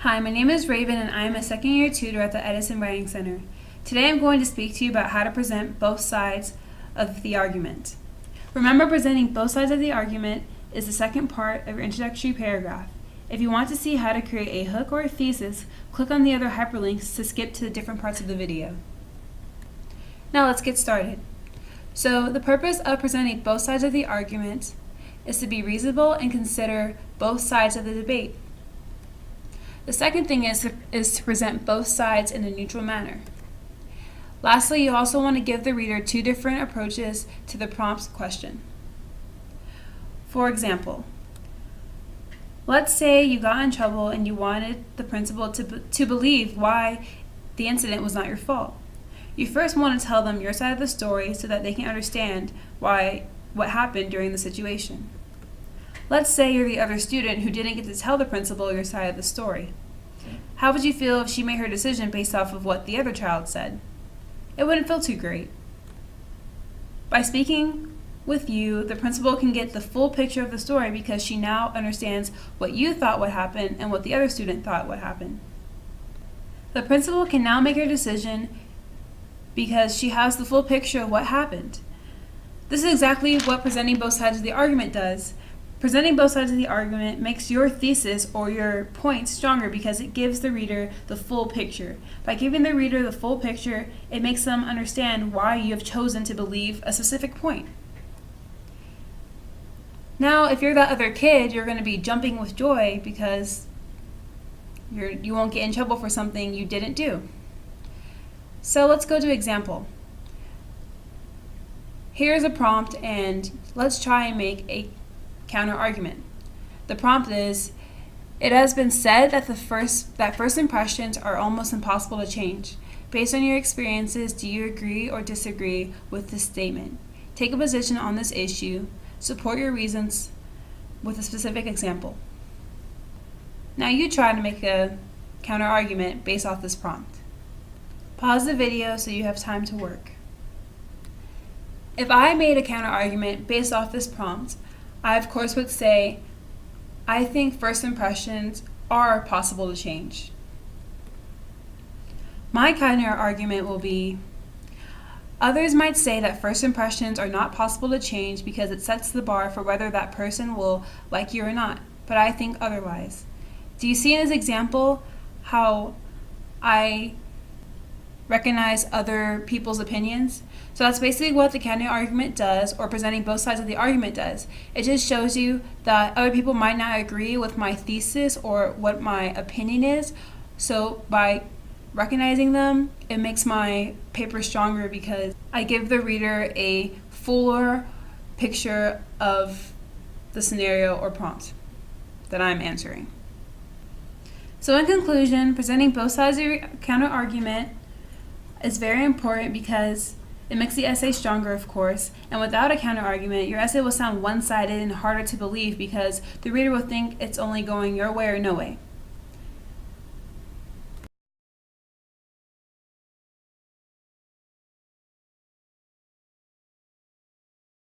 Hi, my name is Raven and I am a second year tutor at the Edison Writing Center. Today I'm going to speak to you about how to present both sides of the argument. Remember, presenting both sides of the argument is the second part of your introductory paragraph. If you want to see how to create a hook or a thesis, click on the other hyperlinks to skip to the different parts of the video. Now let's get started. So the purpose of presenting both sides of the argument is to be reasonable and consider both sides of the debate. The second thing is to present both sides in a neutral manner. Lastly, you also want to give the reader two different approaches to the prompt question. For example, let's say you got in trouble and you wanted the principal to believe why the incident was not your fault. You first want to tell them your side of the story so that they can understand what happened during the situation. Let's say you're the other student who didn't get to tell the principal your side of the story. How would you feel if she made her decision based off of what the other child said? It wouldn't feel too great. By speaking with you, the principal can get the full picture of the story because she now understands what you thought would happen and what the other student thought would happen. The principal can now make her decision because she has the full picture of what happened. This is exactly what presenting both sides of the argument does. Presenting both sides of the argument makes your thesis or your point stronger because it gives the reader the full picture. By giving the reader the full picture, it makes them understand why you have chosen to believe a specific point. Now, if you're that other kid, you're going to be jumping with joy because you won't get in trouble for something you didn't do. So let's go to example. Here's a prompt and let's try and make a counter argument. The prompt is, it has been said that first impressions are almost impossible to change. Based on your experiences, do you agree or disagree with this statement? Take a position on this issue. Support your reasons with a specific example. Now you try to make a counter argument based off this prompt. Pause the video so you have time to work. If I made a counter argument based off this prompt, I of course would say, I think first impressions are possible to change. My counter argument will be, others might say that first impressions are not possible to change because it sets the bar for whether that person will like you or not, but I think otherwise. Do you see in this example how I recognize other people's opinions? So that's basically what the counter argument does, or presenting both sides of the argument does. It just shows you that other people might not agree with my thesis or what my opinion is. So by recognizing them, it makes my paper stronger because I give the reader a fuller picture of the scenario or prompt that I'm answering. So in conclusion, presenting both sides of your counter argument is very important because it makes the essay stronger, of course, and without a counter-argument, your essay will sound one-sided and harder to believe because the reader will think it's only going your way or no way.